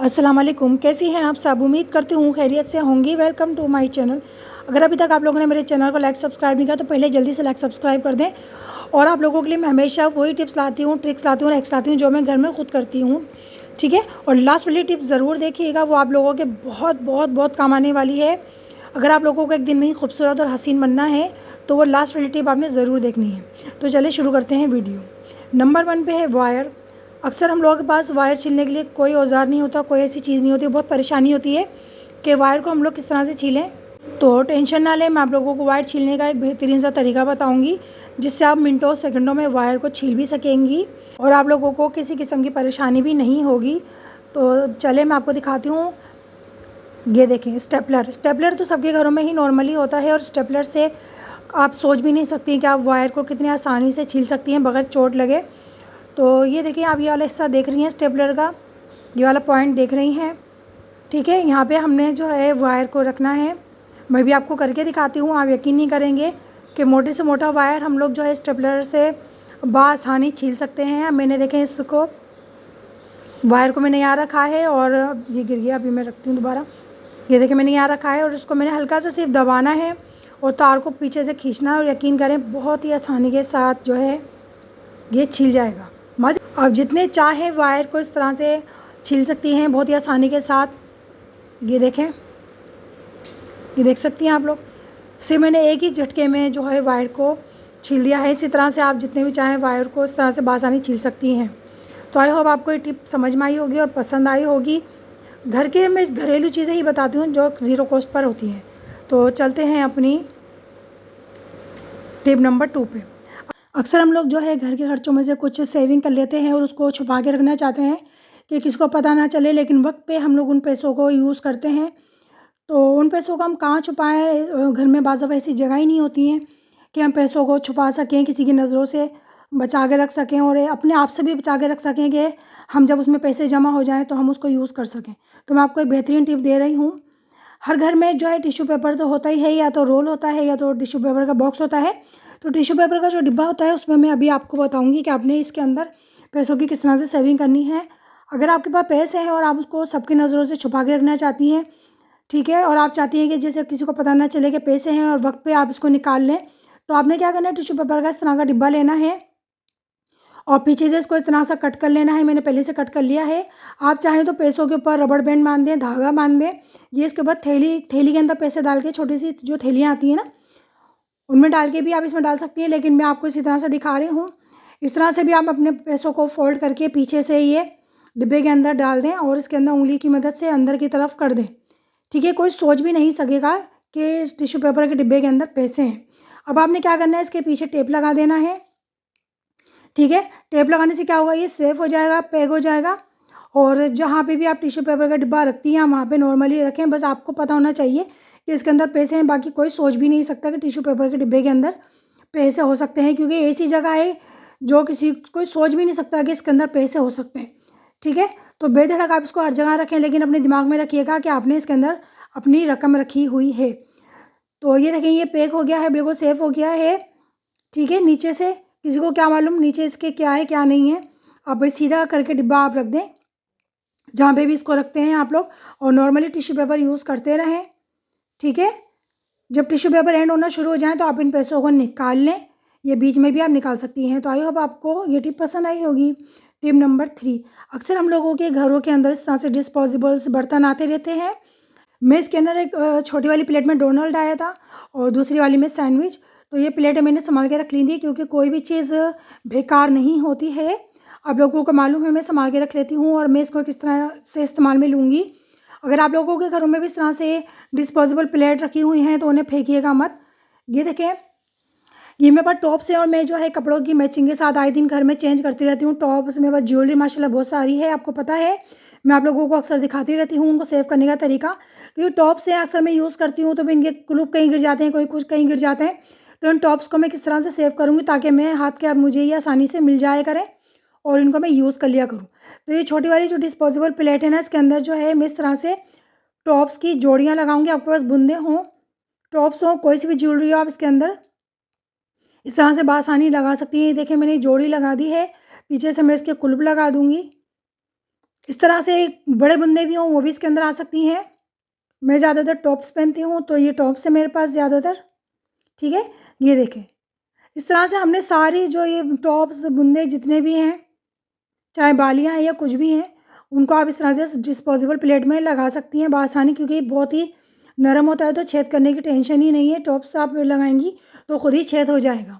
अस्सलाम वालेकुम, कैसी हैं आप सब। उम्मीद करती हूँ खैरियत से होंगी। Welcome to my channel. अगर अभी तक आप लोगों ने मेरे चैनल को लाइक सब्सक्राइब नहीं किया तो पहले जल्दी से लाइक सब्सक्राइब कर दें। और आप लोगों के लिए मैं हमेशा वही टिप्स लाती हूँ, ट्रिक्स लाती हूँ और एक्स लाती हूँ जो मैं घर में खुद करती हूँ। ठीक है, और लास्ट वाली टिप्स ज़रूर देखिएगा, वो आप लोगों के बहुत बहुत बहुत काम आने वाली है। अगर आप लोगों को एक दिन में ही खूबसूरत और हसीन बनना है तो वो लास्ट वाली टिप आपने ज़रूर देखनी है। तो चलिए शुरू करते हैं वीडियो। नंबर 1 पे है वायर। अक्सर हम लोगों के पास वायर छीलने के लिए कोई औज़ार नहीं होता, कोई ऐसी चीज़ नहीं होती। बहुत परेशानी होती है कि वायर को हम लोग किस तरह से छीलें। तो टेंशन ना लें, मैं आप लोगों को वायर छीलने का एक बेहतरीन सा तरीका बताऊंगी, जिससे आप मिनटों सेकंडों में वायर को छील भी सकेंगी और आप लोगों को किसी किस्म की परेशानी भी नहीं होगी। तो चले मैं आपको दिखाती हूँ। ये देखें, स्टेपलर। स्टेपलर तो सबके घरों में ही नॉर्मली होता है और स्टेपलर से आप सोच भी नहीं सकती कि आप वायर को कितनी आसानी से छील सकती हैं बगैर चोट लगे। तो ये देखिए, आप ये वाला हिस्सा देख रही हैं स्टेपलर का, ये वाला पॉइंट देख रही हैं। ठीक है, यहाँ पे हमने जो है वायर को रखना है। मैं भी आपको करके दिखाती हूँ, आप यकीन नहीं करेंगे कि मोटे से मोटा वायर हम लोग जो है स्टेपलर से बआसानी छील सकते हैं। मैंने देखें इसको, वायर को मैंने यहाँ रखा है और ये गिर गया, अभी मैं रखती हूँ दोबारा। ये देखिए, मैंने यहाँ रखा है और इसको मैंने हल्का सा सिर्फ दबाना है और तार को पीछे से खींचना है और यकीन करें बहुत ही आसानी के साथ जो है ये छिल जाएगा। आप जितने चाहें वायर को इस तरह से छील सकती हैं बहुत ही आसानी के साथ। ये देखें, ये देख सकती हैं आप लोग। सिर्फ मैंने एक ही झटके में जो है वायर को छील दिया है। इसी तरह से आप जितने भी चाहें वायर को इस तरह से बआसानी छील सकती हैं। तो आई होप आपको ये टिप समझ में आई होगी और पसंद आई होगी। घर के मैं घरेलू चीज़ें ही बताती हूँ जो ज़ीरो कॉस्ट पर होती हैं। तो चलते हैं अपनी टिप नंबर 2 पे। अक्सर हम लोग जो है घर के खर्चों में से कुछ सेविंग कर लेते हैं और उसको छुपा के रखना चाहते हैं कि किसी को पता ना चले, लेकिन वक्त पे हम लोग उन पैसों को यूज़ करते हैं। तो उन पैसों को हम कहाँ छुपाएं, घर में बाज़ दफ़ा ऐसी जगह ही नहीं होती हैं कि हम पैसों को छुपा सकें, किसी की नज़रों से बचा के रख सकें और अपने आप से भी बचा के रख सकें कि हम जब उसमें पैसे जमा हो जाएं तो हम उसको यूज़ कर सकें। तो मैं आपको एक बेहतरीन टिप दे रही हूँ। हर घर में जो है टिश्यू पेपर तो होता ही है, या तो रोल होता है या तो टिश्यू पेपर का बॉक्स होता है। तो टिश्यू पेपर का जो डिब्बा होता है उसमें मैं अभी आपको बताऊंगी कि आपने इसके अंदर पैसों की किस तरह से सेविंग करनी है। अगर आपके पास पैसे हैं और आप उसको सबकी नज़रों से छुपा के रखना चाहती हैं, ठीक है, और आप चाहती हैं कि जैसे किसी को पता ना चले कि पैसे हैं और वक्त पे आप इसको निकाल लें, तो आपने क्या करना है, टिश्यू पेपर का इस तरह का डिब्बा लेना है और पीछे से इसको इतना सा कट कर लेना है। मैंने पहले से कट कर लिया है। आप चाहें तो पैसों के ऊपर रबड़ बैंड बांध दें, धागा बांध दें। ये इसके बाद थैली थैली के अंदर पैसे डाल के, छोटी सी जो थैलियाँ आती हैं ना, उनमें डाल के भी आप इसमें डाल सकती हैं, लेकिन मैं आपको इसी तरह से दिखा रही हूँ। इस तरह से भी आप अपने पैसों को फोल्ड करके पीछे से ये डिब्बे के अंदर डाल दें और इसके अंदर उंगली की मदद से अंदर की तरफ कर दें। ठीक है, कोई सोच भी नहीं सकेगा कि इस टिश्यू पेपर के डिब्बे के अंदर पैसे हैं। अब आपने क्या करना है, इसके पीछे टेप लगा देना है। ठीक है, टेप लगाने से क्या होगा, ये सेफ हो जाएगा, पैक हो जाएगा। और जहाँ पे भी आप टिश्यू पेपर का डिब्बा रखती हैं वहाँ पे नॉर्मली रखें। बस आपको पता होना चाहिए कि इसके अंदर पैसे हैं। बाकी कोई सोच भी नहीं सकता कि टिश्यू पेपर के डिब्बे के अंदर पैसे हो सकते हैं, क्योंकि ऐसी जगह है जो कोई सोच भी नहीं सकता कि इसके अंदर पैसे हो सकते हैं। ठीक है, तो बेधड़क आप इसको हर जगह रखें, लेकिन अपने दिमाग में रखिएगा कि आपने इसके अंदर अपनी रकम रखी हुई है। तो ये देखें, ये पैक हो गया है, बिल्कुल सेफ हो गया है। ठीक है, नीचे से किसी को क्या मालूम नीचे इसके क्या है क्या नहीं है। अब सीधा करके डिब्बा आप रख दें जहाँ पे भी इसको रखते हैं आप लोग, और नॉर्मली टिश्यू पेपर यूज़ करते रहें। ठीक है, जब टिश्यू पेपर एंड होना शुरू हो जाए तो आप इन पैसों को निकाल लें। ये बीच में भी आप निकाल सकती हैं। तो आई होप आपको ये टिप पसंद आई होगी। टिप नंबर 3, अक्सर हम लोगों के घरों के अंदर इस तरह से डिस्पोजेबल्स बर्तन आते रहते हैं। मैं इसके अंदर एक छोटी वाली प्लेट में डोनल्ड आया था और दूसरी वाली में सैंडविच। तो ये प्लेटें मैंने संभाल के रख ली थी, क्योंकि कोई भी चीज़ बेकार नहीं होती है। आप लोगों को मालूम है, मैं संभाल के रख लेती हूँ और मैं इसको किस तरह से इस्तेमाल में लूँगी। अगर आप लोगों के घरों में भी इस तरह से डिस्पोजेबल प्लेट रखी हुई हैं तो उन्हें फेंकिएगा मत। ये देखें, ये मेरे पास टॉप्स है और मैं जो है कपड़ों की मैचिंग के साथ आए दिन घर में चेंज करती रहती हूँ। टॉप्स मेरे पास ज्वेलरी माशाल्लाह बहुत सारी है, आपको पता है। मैं आप लोगों को अक्सर दिखाती रहती हूँ उनको सेव करने का तरीका। तो ये टॉप्स है, अक्सर मैं यूज़ करती हूँ, तो भी इनके क्लिप कहीं गिर जाते हैं, कोई कुछ कहीं गिर जाते हैं। तो इन टॉप्स को मैं किस तरह से सेव करूँगी ताकि मैं हाथ के हाथ मुझे ये आसानी से मिल जाया करें और इनको मैं यूज़ कर लिया करूँ। तो ये छोटी वाली जो डिस्पोजेबल प्लेट है ना, इसके अंदर जो है मैं इस तरह से टॉप्स की जोड़ियाँ लगाऊंगी। आपके पास बुंदे हों, टॉप्स हों, कोई सी भी ज्वेलरी हो, आप इसके अंदर इस तरह से बआसानी लगा सकती हैं। देखिए, मैंने जोड़ी लगा दी है, पीछे से मैं इसके कुल्ब लगा दूंगी। इस तरह से बड़े बुनने भी हों वो भी इसके अंदर आ सकती हैं। मैं ज़्यादातर टॉप्स पहनती हूँ तो ये टॉप्स है मेरे पास ज़्यादातर, ठीक है। ये देखें, इस तरह से हमने सारी जो ये टॉप्स बुनने जितने भी हैं, चाहे बालियाँ हैं या कुछ भी हैं, उनको आप इस तरह से डिस्पोजेबल प्लेट में लगा सकती हैं बआसानी, क्योंकि ये बहुत ही नरम होता है तो छेद करने की टेंशन ही नहीं है। टॉप्स आप लगाएंगी तो खुद ही छेद हो जाएगा।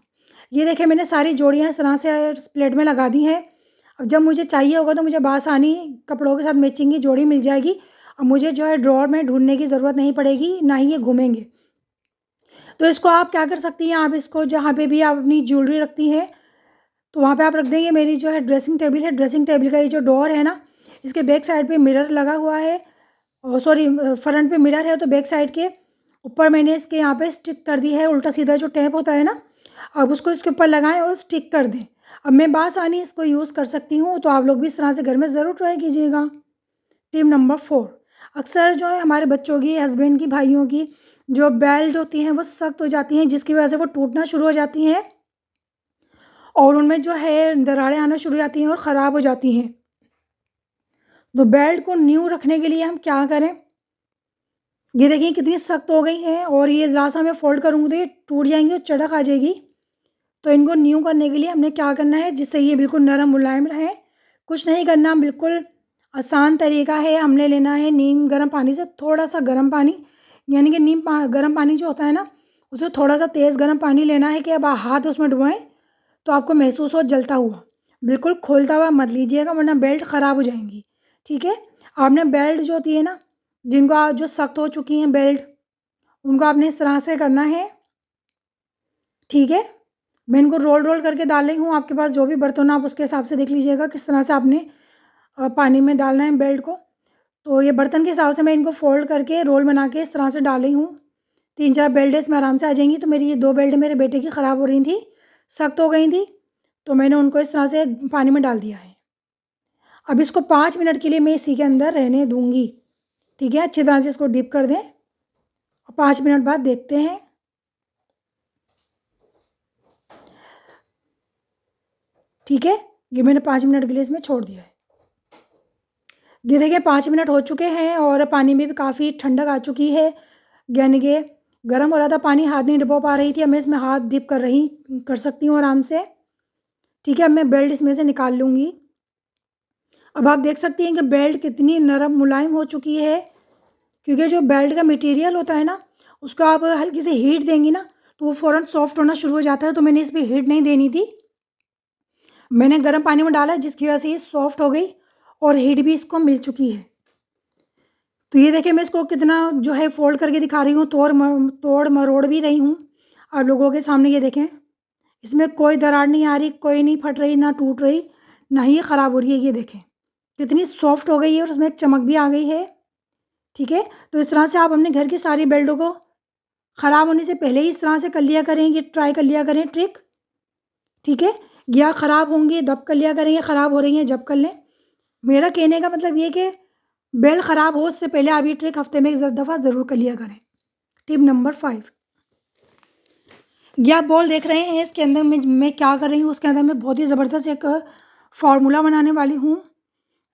ये देखिए मैंने सारी जोड़ियाँ इस तरह से प्लेट में लगा दी हैं। अब जब मुझे चाहिए होगा तो मुझे बआसानी कपड़ों के साथ मैचिंग की जोड़ी मिल जाएगी। अब मुझे जो है ड्रॉअर में ढूंढने की ज़रूरत नहीं पड़ेगी, ना ही ये घूमेंगे। तो इसको आप क्या कर सकती हैं, आप इसको जहाँ पे भी आप अपनी ज्वेलरी रखती हैं तो वहाँ पे आप रख दें। ये मेरी जो है ड्रेसिंग टेबल है, ड्रेसिंग टेबल का ये जो डोर है ना, इसके बैक साइड पे मिरर लगा हुआ है, और सॉरी फ्रंट पे मिरर है तो बैक साइड के ऊपर मैंने इसके यहाँ पे स्टिक कर दी है उल्टा सीधा जो टेप होता है ना, अब उसको इसके ऊपर लगाएं और स्टिक कर दें। अब मैं बआसानी इसको यूज़ कर सकती हूँ, तो आप लोग भी इस तरह से घर में ज़रूर ट्राई कीजिएगा। टिप नंबर 4, अक्सर जो है हमारे बच्चों की, हस्बैंड की, भाइयों की जो बेल्ट होती हैं वो सख्त हो जाती हैं, जिसकी वजह से वो टूटना शुरू हो जाती हैं और उनमें जो है दरारें आना शुरू हो जाती हैं और ख़राब हो जाती हैं। तो बेल्ट को न्यू रखने के लिए हम क्या करें, ये देखिए कितनी सख्त हो गई हैं और ये ज़रा सा मैं फ़ोल्ड करूँगी तो ये टूट जाएंगी और चटक आ जाएगी। तो इनको न्यू करने के लिए हमने क्या करना है, जिससे ये बिल्कुल नरम मुलायम रहें, कुछ नहीं करना, बिल्कुल आसान तरीका है। हमने लेना है नीम गर्म पानी से थोड़ा सा गर्म पानी, यानी कि गर्म पानी जो होता है ना, उसे थोड़ा सा तेज़ गर्म पानी लेना है कि अब हाथ उसमें डुबाएं तो आपको महसूस हो जलता हुआ। बिल्कुल खोलता हुआ मत लीजिएगा वरना बेल्ट ख़राब हो जाएंगी, ठीक है। आपने बेल्ट जो होती है ना, जिनको जो सख्त हो चुकी हैं बेल्ट, उनको आपने इस तरह से करना है, ठीक है। मैं इनको रोल रोल करके डाल रही हूँ। आपके पास जो भी बर्तन हो आप उसके हिसाब से देख लीजिएगा किस तरह से आपने पानी में डालना है बेल्ट को। तो ये बर्तन के हिसाब से मैं इनको फ़ोल्ड करके रोल बना के इस तरह से डाल रही हूँ। 3-4 बेल्ट इसमें आराम से आ जाएंगी। तो मेरी ये 2 बेल्ट मेरे बेटे की ख़राब हो रही थी, सख्त हो गई थी, तो मैंने उनको इस तरह से पानी में डाल दिया है। अब इसको 5 मिनट के लिए मैं इसी के अंदर रहने दूँगी, ठीक है। अच्छी तरह से इसको डिप कर दें और 5 मिनट बाद देखते हैं। ठीक है, ये मैंने 5 मिनट के लिए इसमें छोड़ दिया है। ये देखिए 5 मिनट हो चुके हैं और पानी में भी काफ़ी ठंडक आ चुकी है, यानी कि गर्म हो रहा था पानी, हाथ नहीं डुबो पा रही थी। अब मैं इसमें हाथ डिप कर सकती हूँ आराम से, ठीक है। अब मैं बेल्ट इसमें से निकाल लूँगी। अब आप देख सकती हैं कि बेल्ट कितनी नरम मुलायम हो चुकी है, क्योंकि जो बेल्ट का मटेरियल होता है ना, उसको आप हल्की सी हीट देंगी ना तो वो फ़ौरन सॉफ्ट होना शुरू हो जाता है। तो मैंने इस पे हीट नहीं देनी थी, मैंने गर्म पानी में डाला जिसकी वजह से ये सॉफ्ट हो गई और हीट भी इसको मिल चुकी है। तो ये देखिए मैं इसको कितना जो है फ़ोल्ड करके दिखा रही हूँ, तोड़ मरोड़ भी रही हूँ आप लोगों के सामने। ये देखें इसमें कोई दरार नहीं आ रही, कोई नहीं फट रही, ना टूट रही, ना ही ये ख़राब हो रही है। ये देखें कितनी सॉफ्ट हो गई है और उसमें एक चमक भी आ गई है, ठीक है। तो इस तरह से आप अपने घर की सारी बेल्टों को ख़राब होने से पहले ही इस तरह से कर लिया करें, ये ट्राई कर लिया करें ट्रिक, ठीक है। या ख़राब होंगी तब कर लिया करें, या ख़राब हो रही हैं जब कर लें। मेरा कहने का मतलब ये कि बेल्ट ख़राब हो उससे पहले आप ये ट्रिक हफ़्ते में 1 दफ़ा ज़रूर कर लिया करें। टिप नंबर 5, ये आप बॉल देख रहे हैं, इसके अंदर मैं क्या कर रही हूँ, उसके अंदर मैं बहुत ही ज़बरदस्त एक फ़ॉर्मूला बनाने वाली हूँ,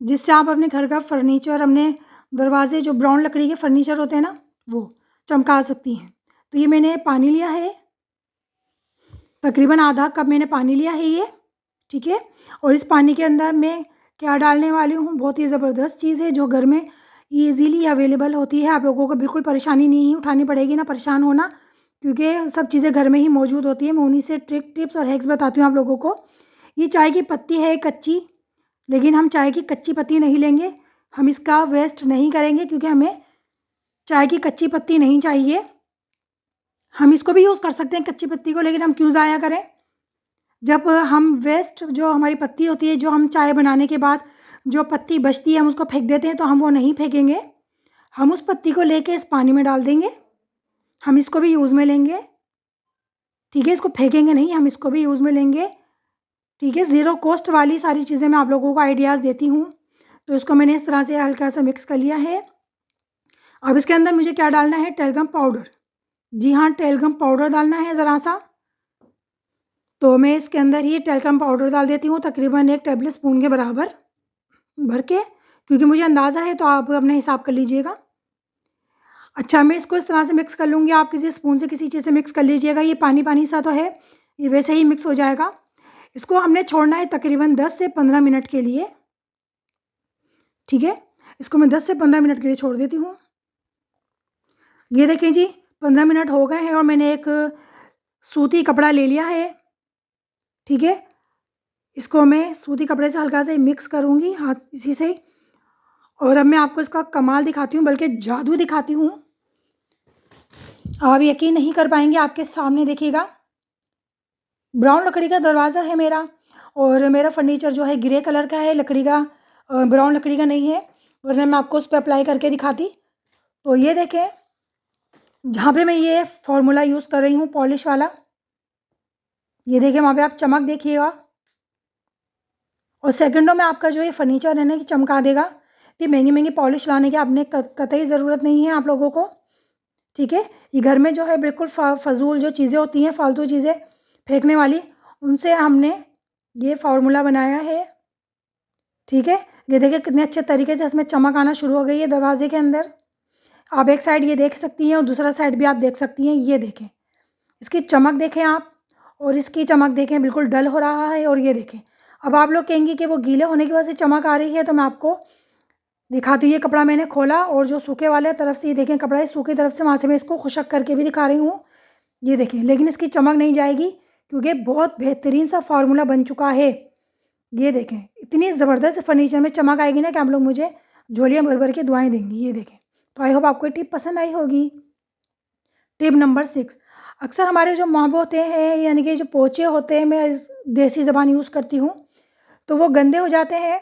जिससे आप अपने घर का फर्नीचर, अपने दरवाजे जो ब्राउन लकड़ी के फर्नीचर होते हैं ना, वो चमका सकती हैं। तो ये मैंने पानी लिया है, तकरीबन आधा कप मैंने पानी लिया है ये, ठीक है। और इस पानी के अंदर मैं क्या डालने वाली हूँ, बहुत ही ज़बरदस्त चीज़ है जो घर में ईज़िली अवेलेबल होती है। आप लोगों को बिल्कुल परेशानी नहीं उठानी पड़ेगी, ना परेशान होना, क्योंकि सब चीज़ें घर में ही मौजूद होती है। मैं उन्हीं से ट्रिक, टिप्स और हैक्स बताती हूँ आप लोगों को। ये चाय की पत्ती है कच्ची, लेकिन हम चाय की कच्ची पत्ती नहीं लेंगे, हम इसका वेस्ट नहीं करेंगे, क्योंकि हमें चाय की कच्ची पत्ती नहीं चाहिए। हम इसको भी यूज़ कर सकते हैं कच्ची पत्ती को, लेकिन हम क्यों ज़ाया करें। जब हम वेस्ट जो हमारी पत्ती होती है, जो हम चाय बनाने के बाद जो पत्ती बचती है हम उसको फेंक देते हैं, तो हम वो नहीं फेंकेंगे, हम उस पत्ती को लेके इस पानी में डाल देंगे, हम इसको भी यूज़ में लेंगे, ठीक है। इसको फेंकेंगे नहीं, हम इसको भी यूज़ में लेंगे, ठीक है। ज़ीरो कॉस्ट वाली सारी चीज़ें मैं आप लोगों को आइडियाज़ देती हूँ। तो इसको मैंने इस तरह से हल्का सा मिक्स कर लिया है। अब इसके अंदर मुझे क्या डालना है, टेलगम पाउडर, जी हाँ टेलगम पाउडर डालना है ज़रा सा। तो मैं इसके अंदर ही टेलकम पाउडर डाल देती हूँ, तकरीबन 1 टेबल स्पून के बराबर भर के, क्योंकि मुझे अंदाज़ा है, तो आप अपना हिसाब कर लीजिएगा। अच्छा, मैं इसको इस तरह से मिक्स कर लूँगी, आप किसी स्पून से किसी चीज़ से मिक्स कर लीजिएगा। ये पानी-पानी सा तो है, ये वैसे ही मिक्स हो जाएगा। इसको हमने छोड़ना है तकरीबन 10 से 15 मिनट के लिए, ठीक है? इसको मैं 10 से 15 मिनट के लिए छोड़ देती हूँ। ये देखिए जी, 15 मिनट हो गए हैं और मैंने एक सूती कपड़ा ले लिया है, ठीक है? इसको मैं सूती कपड़े से हल्का सा मिक्स करूँगी हाथ इसी से ही, और अब मैं आपको इसका कमाल दिखाती हूँ, बल्कि जादू दिखाती हूँ। आप यकीन नहीं कर पाएँगे, आपके सामने देखिएगा। ब्राउन लकड़ी का दरवाज़ा है मेरा, और मेरा फर्नीचर जो है ग्रे कलर का है, लकड़ी का, ब्राउन लकड़ी का नहीं है, वरना मैं आपको उस पे अप्लाई करके दिखाती। तो ये देखें, जहाँ पे मैं ये फ़ॉर्मूला यूज़ कर रही हूँ पॉलिश वाला, ये देखिए वहाँ पे आप चमक देखिएगा, और सेकंडों में आपका जो ये फर्नीचर है ना, ये चमका देगा। ये महंगी-महंगी पॉलिश लाने की आपने कतई ज़रूरत नहीं है आप लोगों को, ठीक है? ये घर में जो है बिल्कुल फ़ज़ूल जो चीज़ें होती हैं, फ़ालतू चीज़ें फेंकने वाली, उनसे हमने ये फ़ॉर्मूला बनाया है, ठीक है? ये देखिए कितने अच्छे तरीके से इसमें चमक आना शुरू हो गई है दरवाज़े के अंदर। आप एक साइड ये देख सकती हैं और दूसरा साइड भी आप देख सकती हैं। ये देखें, इसकी चमक देखें आप, और इसकी चमक देखें, बिल्कुल डल हो रहा है। और ये देखें, अब आप लोग कहेंगी कि वो गीले होने की वजह से चमक आ रही है, तो मैं आपको दिखाती हूँ। ये कपड़ा मैंने खोला, और जो सूखे वाले तरफ से ये देखें कपड़ा है, सूखी तरफ से वहाँ से मैं इसको खुशक करके भी दिखा रही हूँ। ये देखें, लेकिन इसकी चमक नहीं जाएगी, क्योंकि बहुत बेहतरीन सा फ़ॉर्मूला बन चुका है। ये देखें, इतनी ज़बरदस्त फर्नीचर में चमक आएगी ना कि आप लोग मुझे झोलियाँ भर-भर के दुआएँ देंगी। ये देखें, तो आई होप आपको ये टिप पसंद आई होगी। टिप नंबर 6, अक्सर हमारे जो मॉप होते हैं, यानी कि जो पोंछे होते हैं, मैं देसी ज़बान यूज़ करती हूँ, तो वो गंदे हो जाते हैं,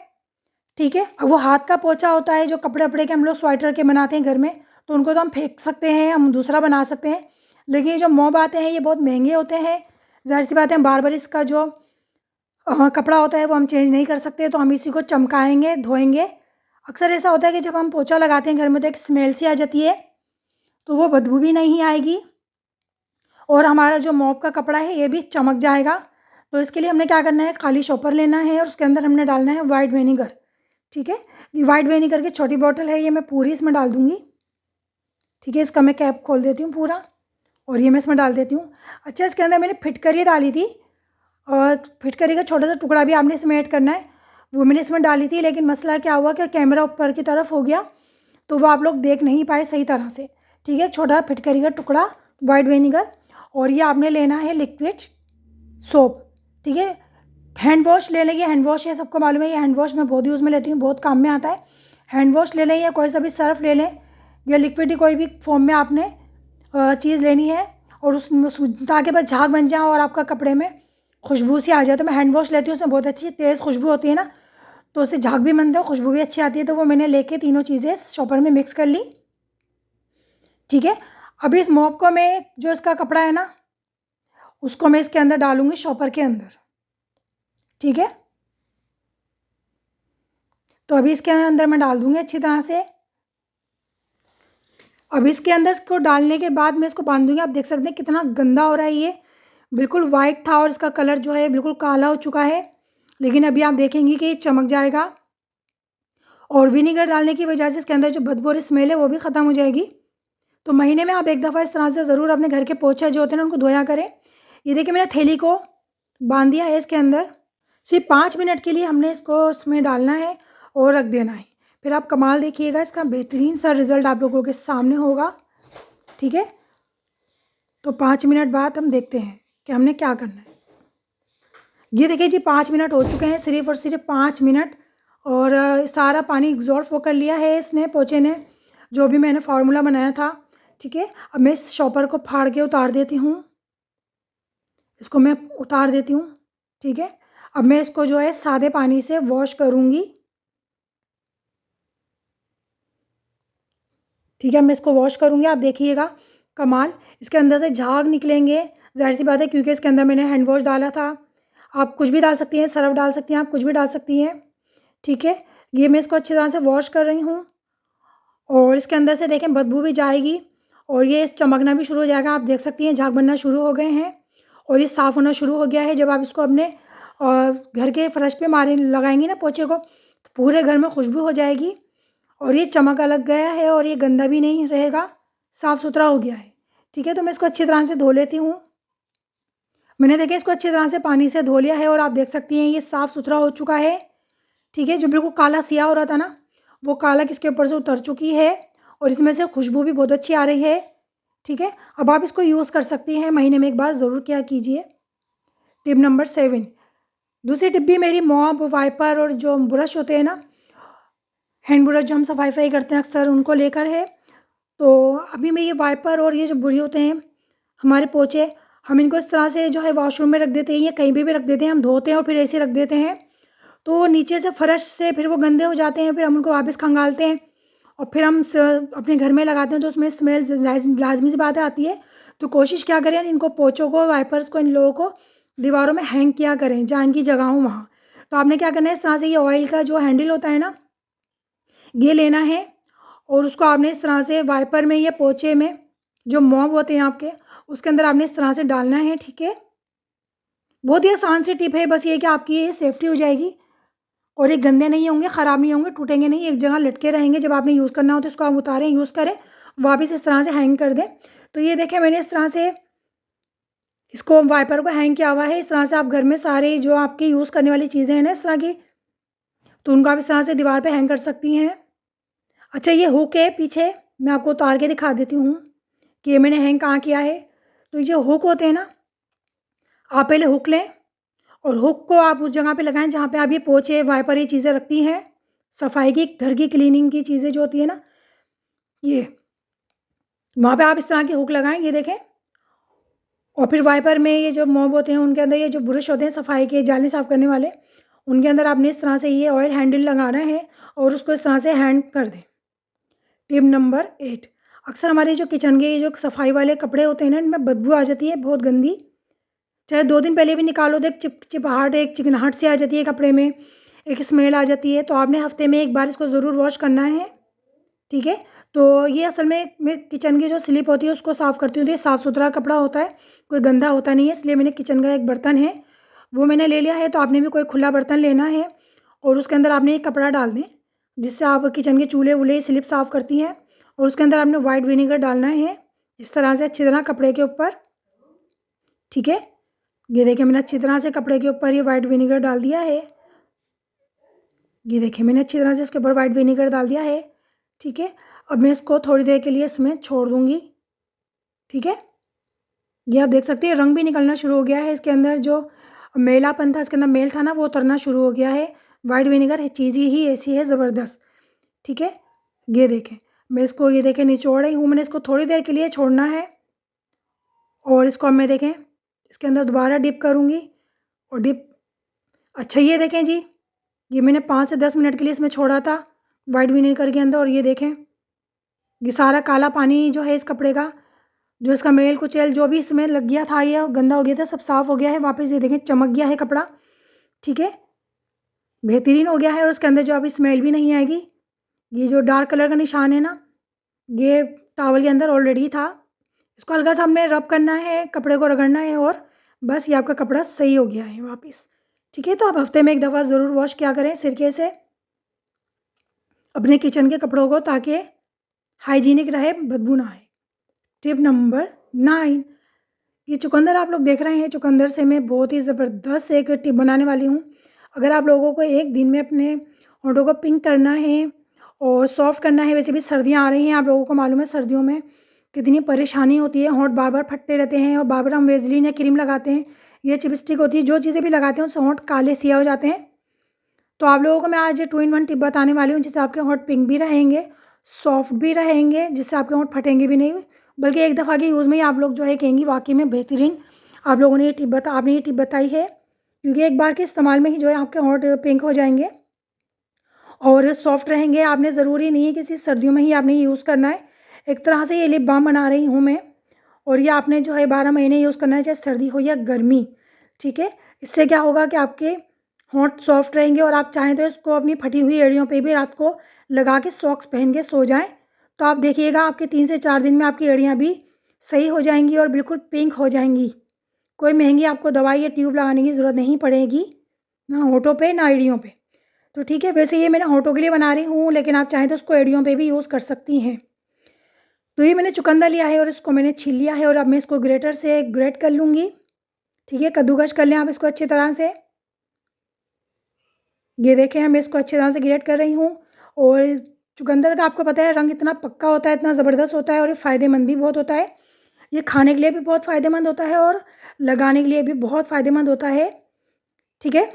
ठीक है? अब वो हाथ का पोंछा होता है, जो कपड़े-वपड़े के हम लोग स्वेटर के बनाते हैं घर में, तो उनको तो हम फेंक सकते हैं, हम दूसरा बना सकते हैं। लेकिन ये जो मॉप आते हैं, ये बहुत महँगे होते हैं। ज़ाहिर-सी बात है, हम बार-बार इसका जो कपड़ा होता है वो हम चेंज नहीं कर सकते, तो हम इसी को चमकाएँगे, धोएँगे। अक्सर ऐसा होता है कि जब हम पोंछा लगाते हैं घर में, तो एक स्मेल सी आ जाती है, तो वो बदबू भी नहीं आएगी, और हमारा जो मॉप का कपड़ा है ये भी चमक जाएगा। तो इसके लिए हमने क्या करना है, खाली शॉपर लेना है, और उसके अंदर हमने डालना है व्हाइट विनेगर, ठीक है? ये व्हाइट विनेगर की छोटी बॉटल है, ये मैं पूरी इसमें डाल दूँगी, ठीक है? इसका मैं कैप खोल देती हूँ पूरा, और ये मैं इसमें डाल देती हूँ। अच्छा, इसके अंदर मैंने फिटकरी डाली थी, और फिटकरी का छोटा-सा टुकड़ा भी आपने इसमें ऐड करना है, वो मैंने इसमें डाली थी। लेकिन मसला क्या हुआ कि कैमरा ऊपर की तरफ हो गया, तो वो आप लोग देख नहीं पाए सही तरह से, ठीक है? छोटा फिटकरी का टुकड़ा, व्हाइट विनेगर, और ये आपने लेना है लिक्विड सोप, ठीक है? हैंड वॉश ले लें, ये हैंड वॉश है, सबको मालूम है ये हैंड वॉश मैं बहुत यूज़ में लेती हूँ, बहुत काम में आता है। हैंड वॉश ले लें, या कोई सा भी सर्फ़ ले लें, या लिक्विड ही कोई भी फ़ॉर्म में आपने चीज़ लेनी है, और उसमें ताकि बस झाग बन जाए और आपका कपड़े में खुशबू सी आ जाए। तो मैं हैंड वॉश लेती हूँ, उसमें बहुत अच्छी तेज़ खुशबू होती है ना, तो उससे झाग भी बनता है, खुशबू भी अच्छी आती है। तो वो मैंने लेके तीनों चीज़ें शॉपर में मिक्स कर ली, ठीक है? अभी इस मॉप को मैं, जो इसका कपड़ा है ना, उसको मैं इसके अंदर डालूँगी, शॉपर के अंदर, ठीक है? तो अभी इसके अंदर मैं डाल दूँगी अच्छी तरह से। अब इसके अंदर इसको डालने के बाद मैं इसको बांध दूँगी। आप देख सकते हैं कितना गंदा हो रहा है ये, बिल्कुल वाइट था और इसका कलर जो है बिल्कुल काला हो चुका है। लेकिन अभी आप देखेंगी कि ये चमक जाएगा, और विनेगर डालने की वजह से इसके अंदर जो बदबू और स्मेल है वो भी ख़त्म हो जाएगी। तो महीने में आप एक दफ़ा इस तरह से ज़रूर अपने घर के पोछे जो होते हैं ना, उनको धोया करें। ये देखिए, मैंने थैली को बांध दिया है इसके अंदर। सिर्फ 5 मिनट के लिए हमने इसको इसमें डालना है और रख देना है। फिर आप कमाल देखिएगा, इसका बेहतरीन सा रिज़ल्ट आप लोगों के सामने होगा, ठीक है? तो 5 मिनट बाद हम देखते हैं कि हमने क्या करना है। ये देखिए जी, 5 मिनट हो चुके हैं, सिर्फ़ और सिर्फ 5 मिनट, और सारा पानी एग्ज़ॉर्ब वो कर लिया है इसने, पोंछे ने, जो भी मैंने फ़ॉर्मूला बनाया था, ठीक है? अब मैं इस शॉपर को फाड़ के उतार देती हूँ। इसको मैं उतार देती हूँ, ठीक है? अब मैं इसको जो है सादे पानी से वॉश करूँगी, ठीक है? मैं इसको वॉश करूँगी, आप देखिएगा कमाल, इसके अंदर से झाग निकलेंगे, ज़ाहिर-सी बात है, क्योंकि इसके अंदर मैंने हैंड वॉश डाला था। आप कुछ भी डाल सकती हैं, सर्फ़ डाल सकती हैं, आप कुछ भी डाल सकती हैं, ठीक है? ये मैं इसको अच्छी तरह से वॉश कर रही हूँ, और इसके अंदर से देखें बदबू भी जाएगी, और ये चमकना भी शुरू हो जाएगा। आप देख सकती हैं झाग बनना शुरू हो गए हैं, और ये साफ़ होना शुरू हो गया है। जब आप इसको अपने घर के फ़र्श पे लगाएँगी ना पोंछे को, तो पूरे घर में खुशबू हो जाएगी और ये चमक अलग गया है और ये गंदा भी नहीं रहेगा, साफ़ सुथरा हो गया है। ठीक है, तो मैं इसको अच्छी तरह से धो लेती हूँ। मैंने देखिए इसको अच्छी तरह से पानी से धो लिया है और आप देख सकती हैं ये साफ़ सुथरा हो चुका है। ठीक है, जो बिल्कुल काला सिया हो रहा था ना, वो कालक इसके ऊपर से उतर चुकी है और इसमें से खुशबू भी बहुत अच्छी आ रही है। ठीक है, अब आप इसको यूज़ कर सकती हैं, महीने में एक बार ज़रूर क्या कीजिए। टिप नंबर 7, दूसरी टिप भी मेरी मॉप, वाइपर और जो ब्रश होते हैं ना, हैंड ब्रश जो हम सफाई करते हैं अक्सर, उनको लेकर है। तो अभी मैं ये वाइपर और ये जो बुरी होते हैं हमारे पोंछे, हम इनको इस तरह से जो है वॉशरूम में रख देते हैं या कहीं पे भी रख देते हैं, हम धोते हैं और फिर ऐसे रख देते हैं। तो नीचे से फर्श से फिर वो गंदे हो जाते हैं, फिर हम उनको वापस खंगालते हैं और फिर हम अपने घर में लगाते हैं तो उसमें स्मेल लाजमी सी बात आती है। तो कोशिश क्या करें, इनको पोंछों को, वाइपर्स को, इन लोगों को दीवारों में हैंग किया करें जहाँ इनकी जगह हो वहाँ। तो आपने क्या करना है, इस तरह से ये ऑयल का जो हैंडल होता है ना, ये लेना है और उसको आपने इस तरह से वाइपर में या पोंछे में जो मॉप होते हैं आपके, उसके अंदर आपने इस तरह से डालना है। ठीक है, बहुत ही आसान सी टिप है, बस ये कि आपकी ये सेफ्टी हो जाएगी और ये गंदे नहीं होंगे, ख़राब नहीं होंगे, टूटेंगे नहीं, एक जगह लटके रहेंगे। जब आपने यूज़ करना हो तो इसको आप उतारें, यूज़ करें, वापस इस तरह से हैंग कर दें। तो ये देखें मैंने इस तरह से इसको वाइपर को हैंग किया हुआ है। इस तरह से आप घर में सारे जो आपकी यूज़ करने वाली चीज़ें हैं ना इस तरह की, तो उनको आप इस तरह से दीवार पे हैंग कर सकती हैं। अच्छा, ये हुक है पीछे, मैं आपको उतार के दिखा देती हूँ कि ये मैंने हैंग कहाँ किया है। तो ये जो हुक होते हैं ना, आप पहले हुक लें और हुक को आप उस जगह पे लगाएं जहाँ पे आप ये पोंछे, वाइपर, ये चीज़ें रखती हैं, सफाई की, घर की क्लीनिंग की चीज़ें जो होती है ना, ये वहाँ पे आप इस तरह के हुक लगाएं, ये देखें। और फिर वाइपर में ये जो मॉप होते हैं उनके अंदर ये जो ब्रश होते हैं सफाई के, जाली साफ़ करने वाले, उनके अंदर आपने इस तरह से ये ऑयल हैंडल लगाना है और उसको इस तरह से हैंग कर दें। टिप नंबर 8, अक्सर हमारे जो किचन के ये जो सफाई वाले कपड़े होते हैं ना, इनमें बदबू आ जाती है बहुत गंदी। चाहे 2 दिन पहले भी निकालो तो एक चिपचिपाहट, एक चिकनाहट सी आ जाती है कपड़े में, एक स्मेल आ जाती है। तो आपने हफ्ते में एक बार इसको ज़रूर वॉश करना है। ठीक है, तो ये असल में मैं किचन की जो स्लिप होती है उसको साफ़ करती हूँ, तो ये साफ़ सुथरा कपड़ा होता है, कोई गंदा होता नहीं है। इसलिए मैंने किचन का एक बर्तन है वो मैंने ले लिया है। तो आपने भी कोई खुला बर्तन लेना है और उसके अंदर आपने एक कपड़ा डाल दें जिससे आप किचन के चूल्हे वूल्हे स्लिप साफ़ करती हैं, और उसके अंदर आपने वाइट विनेगर डालना है इस तरह से अच्छी तरह कपड़े के ऊपर। ठीक है, ये देखिए मैंने अच्छी तरह से कपड़े के ऊपर ये वाइट विनेगर डाल दिया है। ये देखिए मैंने अच्छी तरह से इसके ऊपर वाइट विनेगर डाल दिया है। ठीक है, अब मैं इसको थोड़ी देर के लिए इसमें छोड़ दूँगी। ठीक है, ये आप देख सकते हैं रंग भी निकलना शुरू हो गया है, इसके अंदर जो मैलापन था, इसके अंदर मैल था ना, वो उतरना शुरू हो गया है। वाइट विनेगर है, चीज़ ही ऐसी है ज़बरदस्त। ठीक है, ये देखें मैं इसको, ये देखें निचोड़ रही हूँ, मैंने इसको थोड़ी देर के लिए छोड़ना है और इसको अब मैं देखें इसके अंदर दोबारा डिप करूँगी और डिप। अच्छा, ये देखें जी, ये मैंने 5 से 10 मिनट के लिए इसमें छोड़ा था वाइट विनेगर के अंदर, और ये देखें ये सारा काला पानी जो है इस कपड़े का, जो इसका मैल कुचैल जो भी इसमें लग गया था, ये गंदा हो गया था, सब साफ़ हो गया है वापस। ये देखें चमक गया है कपड़ा। ठीक है, बेहतरीन हो गया है और उसके अंदर जो अभी स्मेल भी नहीं आएगी। ये जो डार्क कलर का निशान है ना, ये टॉवल के अंदर ऑलरेडी था। इसको हल्का सा हमने रब करना है, कपड़े को रगड़ना है और बस ये आपका कपड़ा सही हो गया है वापस। ठीक है, तो आप हफ्ते में एक दफ़ा ज़रूर वॉश किया करें सिरके से अपने किचन के कपड़ों को, ताकि हाइजीनिक रहे, बदबू ना आए। टिप नंबर 9, ये चुकंदर आप लोग देख रहे हैं, चुकंदर से मैं बहुत ही ज़बरदस्त एक टिप बनाने वाली हूँ। अगर आप लोगों को एक दिन में अपने होठों को पिंक करना है और सॉफ्ट करना है, वैसे भी सर्दियाँ आ रही हैं, आप लोगों को मालूम है सर्दियों में कितनी परेशानी होती है, होंठ बार बार फटते रहते हैं और बार बार हम वेज़लिन या क्रीम लगाते हैं, ये चिपस्टिक होती है, जो चीज़ें भी लगाते हैं उससे होंठ काले सिया हो जाते हैं। तो आप लोगों को मैं आज 2 in 1 टिप बताने वाली हूँ जिससे आपके होंठ पिंक भी रहेंगे, सॉफ्ट भी रहेंगे, जिससे आपके होंठ फटेंगे भी नहीं, बल्कि एक दफ़ा के यूज़ में ही आप लोग जो है कहेंगी वाक़ई में बेहतरीन आप लोगों ने आपने ये टिप बताई है। क्योंकि एक बार के इस्तेमाल में ही जो है आपके होंठ पिंक हो जाएंगे और सॉफ्ट रहेंगे। आपने ज़रूरी नहीं है कि सिर्फ सर्दियों में ही आपने यूज़ करना है। एक तरह से ये लिप बाम बना रही हूँ मैं, और ये आपने जो है 12 महीने यूज़ करना है, चाहे सर्दी हो या गर्मी। ठीक है, इससे क्या होगा कि आपके होंठ सॉफ्ट रहेंगे और आप चाहें तो इसको अपनी फटी हुई एड़ियों पे भी रात को लगा के सॉक्स पहन के सो जाएं, तो आप देखिएगा आपके 3 से 4 दिन में आपकी एड़ियाँ भी सही हो जाएंगी और बिल्कुल पिंक हो जाएंगी। कोई महंगी आपको दवाई या ट्यूब लगाने की ज़रूरत नहीं पड़ेगी, ना होठों पे ना एड़ियों पे। तो ठीक है, वैसे ये मैंने होंठों के लिए बना रही हूँ, लेकिन आप चाहें तो उसको एड़ियों पे भी यूज़ कर सकती हैं। तो ये मैंने चुकंदर लिया है और इसको मैंने छील लिया है और अब मैं इसको ग्रेटर से ग्रेट कर लूँगी। ठीक है, कद्दूकस कर लें आप इसको अच्छी तरह से। ये देखें, मैं इसको अच्छी तरह से ग्रेट कर रही हूँ। और चुकंदर का आपको पता है रंग इतना पक्का होता है, इतना ज़बरदस्त होता है और ये फ़ायदेमंद भी बहुत होता है। ये खाने के लिए भी बहुत फ़ायदेमंद होता है और लगाने के लिए भी बहुत फ़ायदेमंद होता है। ठीक है,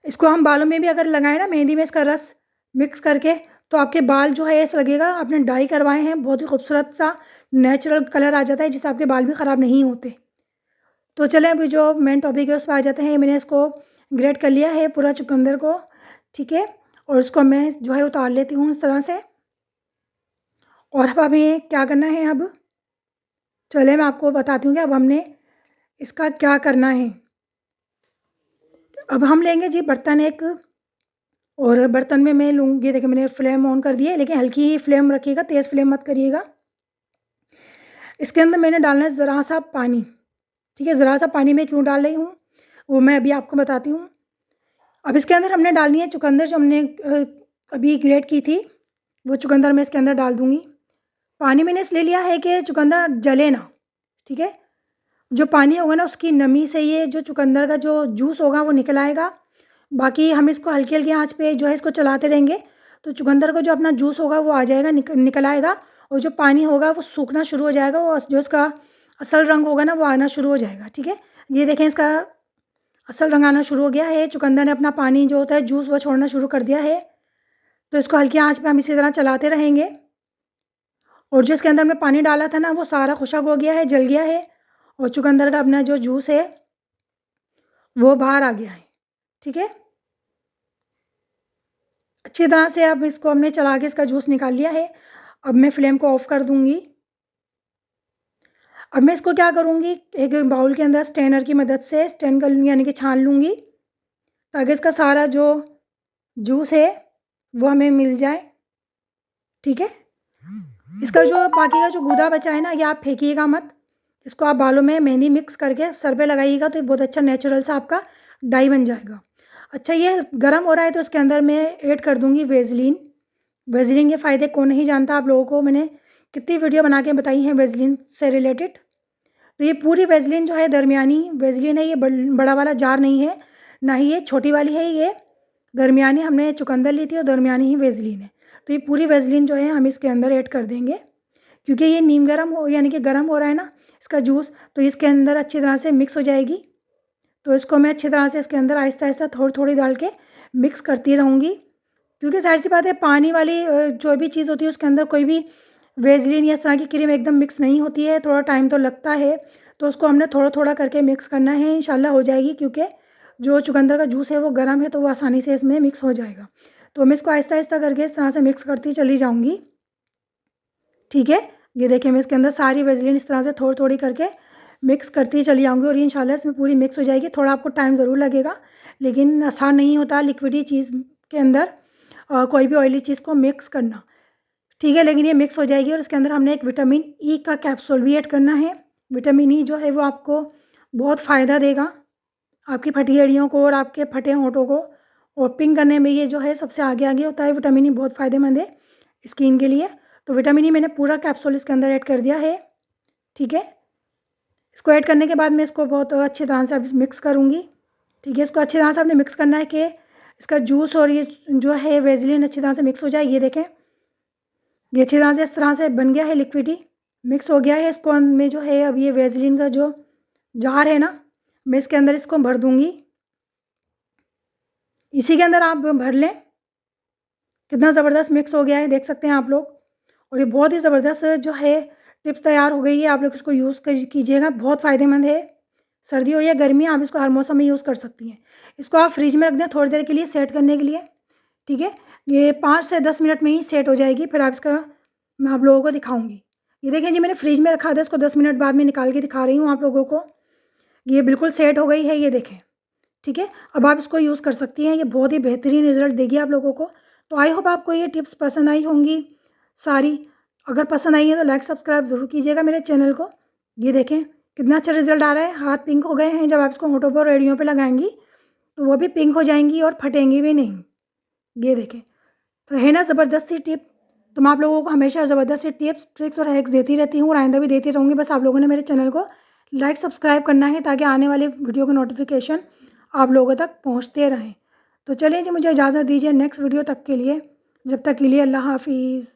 इसको हम बालों में भी अगर लगाएं ना, मेहंदी में इसका रस मिक्स करके, तो आपके बाल जो है ऐसा लगेगा आपने डाई करवाए हैं, बहुत ही खूबसूरत सा नेचुरल कलर आ जाता है, जिससे आपके बाल भी ख़राब नहीं होते। तो चलें अभी जो मेन टॉपिक है उस पर आ जाते हैं। मैंने इसको ग्रेट कर लिया है पूरा चुकंदर को। ठीक है, और उसको मैं जो है उतार लेती हूँ इस तरह से। और अब हमें क्या करना है, अब चले मैं आपको बताती हूँ कि अब हमने इसका क्या करना है। अब हम लेंगे जी बर्तन एक, और बर्तन में मैं लूँगी, देखिए मैंने फ्लेम ऑन कर दी है, लेकिन हल्की ही फ्लेम रखिएगा, तेज़ फ्लेम मत करिएगा। इसके अंदर मैंने डालना है ज़रा सा पानी। ठीक है, ज़रा सा पानी मैं क्यों डाल रही हूँ वो मैं अभी आपको बताती हूँ। अब इसके अंदर हमने डालनी है चुकंदर, जो हमने अभी ग्रेट की थी, वो चुकंदर मैं इसके अंदर डाल दूँगी। पानी मैंने इसलिए लिया है कि चुकंदर जले ना। ठीक है, जो पानी होगा ना उसकी नमी से ये जो चुकंदर का जो जूस होगा वो निकल आएगा। बाकी हम इसको हल्की-हल्की आँच पे जो है इसको चलाते रहेंगे, तो चुकंदर का जो अपना जूस होगा वो आ जाएगा, निकल आएगा, और जो पानी होगा वो सूखना शुरू हो जाएगा, और जो इसका असल रंग होगा ना वो आना शुरू हो जाएगा। ठीक है, ये देखें इसका असल रंग आना शुरू हो गया है, चुकंदर ने अपना पानी जो होता है जूस वो छोड़ना शुरू कर दिया है। तो इसको हल्की आँच पे हम इसी तरह चलाते रहेंगे। और जो इसके अंदर हमने पानी डाला था ना वो सारा खुशक हो गया है, जल गया है, और चुकंदर का अपना जो जूस है वो बाहर आ गया है। ठीक है, अच्छी तरह से अब इसको हमने चला के इसका जूस निकाल लिया है। अब मैं फ्लेम को ऑफ़ कर दूँगी। अब मैं इसको क्या करूँगी, एक बाउल के अंदर स्ट्रेनर की मदद से स्ट्रेन कर लूँगी, यानी कि छान लूँगी, ताकि इसका सारा जो जूस है वो हमें मिल जाए। ठीक है, इसका जो बाकी का जो गूदा बचा है ना, ये आप फेंकिएगा मत। इसको आप बालों में मेहंदी मिक्स करके सर पे लगाइएगा, तो ये बहुत अच्छा नेचुरल सा आपका डाई बन जाएगा। अच्छा, ये गरम हो रहा है तो इसके अंदर मैं ऐड कर दूँगी वेज़लिन। वेज़लिन के फ़ायदे कौन नहीं जानता, आप लोगों को मैंने कितनी वीडियो बना के बताई हैं वेज़लिन से रिलेटेड। तो ये पूरी वेज़लिन जो है दरमियानी वेज़लिन है, ये बड़ा वाला जार नहीं है, ना ही ये छोटी वाली है, ये दरमियानी हमने चुकंदर ली थी और दरमियानी ही वेज़लिन है। तो ये पूरी वेज़लिन जो है हम इसके अंदर ऐड कर देंगे, क्योंकि ये नीम गरम हो, यानी कि गरम हो रहा है ना इसका जूस, तो इसके अंदर अच्छी तरह से मिक्स हो जाएगी। तो इसको मैं अच्छी तरह से इसके अंदर आहिस्ता-आहिस्ता थोड़ी-थोड़ी डाल के मिक्स करती रहूँगी, क्योंकि ज़ाहिर-सी बात है पानी वाली जो भी चीज़ होती है उसके अंदर कोई भी वेज़लिन या इस तरह की क्रीम एकदम मिक्स नहीं होती है, थोड़ा टाइम तो लगता है। तो उसको हमने थोड़ा-थोड़ा करके मिक्स करना है, इंशाल्लाह हो जाएगी, क्योंकि जो चुकंदर का जूस है वो गर्म है तो वो आसानी से इसमें मिक्स हो जाएगा। तो मैं इसको आहिस्ता-आहिस्ता करके इस तरह से मिक्स करती चली जाऊँगी। ठीक है, ये देखिए मैं इसके अंदर सारी वेज़लिन इस तरह से थोड़ी-थोड़ी करके मिक्स करती चली जाऊँगी, और ये इंशाल्लाह इसमें पूरी मिक्स हो जाएगी। थोड़ा आपको टाइम ज़रूर लगेगा, लेकिन आसान नहीं होता लिक्विडी चीज़ के अंदर कोई भी ऑयली चीज़ को मिक्स करना। ठीक है, लेकिन ये मिक्स हो जाएगी, और इसके अंदर हमने एक विटामिन ई का कैप्सूल भी ऐड करना है। विटामिन ई जो है वो आपको बहुत फ़ायदा देगा, आपकी फटी एड़ियों को और आपके फटे होंठों को ओपनिंग करने में ये जो है सबसे आगे होता है। विटामिन ई बहुत फ़ायदेमंद है स्किन के लिए। तो विटामिन ई मैंने पूरा कैप्सूल इसके अंदर ऐड कर दिया है। ठीक है, इसको ऐड करने के बाद मैं इसको बहुत अच्छी तरह से अब मिक्स करूँगी। ठीक है, इसको अच्छी तरह से आपने मिक्स करना है कि इसका जूस और ये जो है वेज़लिन अच्छी तरह से मिक्स हो जाए। ये देखें, ये अच्छी तरह से इस तरह से बन गया है, लिक्विडी मिक्स हो गया है। इसको मैं जो है अब ये वेज़लिन का जो जार है ना, मैं इसके अंदर इसको भर दूँगी। इसी के अंदर आप भर लें। कितना ज़बरदस्त मिक्स हो गया है, देख सकते हैं आप लोग। और ये बहुत ही ज़बरदस्त जो है टिप्स तैयार हो गई है, आप लोग इसको यूज़ कीजिएगा, बहुत फ़ायदेमंद है। सर्दी हो या गर्मी, आप इसको हर मौसम में यूज़ कर सकती हैं। इसको आप फ्रिज में रख दें थोड़ी देर के लिए सेट करने के लिए। ठीक है, ये 5 से 10 मिनट में ही सेट हो जाएगी, फिर आप इसका मैं आप लोगों को दिखाऊँगी। ये देखें जी, मैंने फ्रिज में रखा था, इसको 10 मिनट बाद में निकाल के दिखा रही हूँ आप लोगों को। ये बिल्कुल सेट हो गई है, ये देखें। ठीक है, अब आप इसको यूज़ कर सकती हैं, ये बहुत ही बेहतरीन रिज़ल्ट देगी आप लोगों को। तो आई होप आपको ये टिप्स पसंद आई होंगी सारी। अगर पसंद आई है तो लाइक सब्सक्राइब ज़रूर कीजिएगा मेरे चैनल को। ये देखें कितना अच्छा रिज़ल्ट आ रहा है, हाथ पिंक हो गए हैं। जब आप इसको होंठों पर और एड़ियों पे लगाएँगी तो वो भी पिंक हो जाएँगी और फटेंगी भी नहीं। ये देखें। तो है ना ज़बरदस्त सी टिप। तो मैं आप लोगों को हमेशा ज़बरदस्त सी टिप्स, ट्रिक्स और हैक्स देती रहती हूँ और आइंदा भी देती रहूँगी। बस आप लोगों ने मेरे चैनल को लाइक, सब्सक्राइब करना है ताकि आने वाले वीडियो के नोटिफ़िकेशन आप लोगों तक पहुँचते रहें। तो चलिए जी, मुझे इजाज़त दीजिए नेक्स्ट वीडियो तक के लिए। जब तक के लिए अल्लाह हाफ़िज़।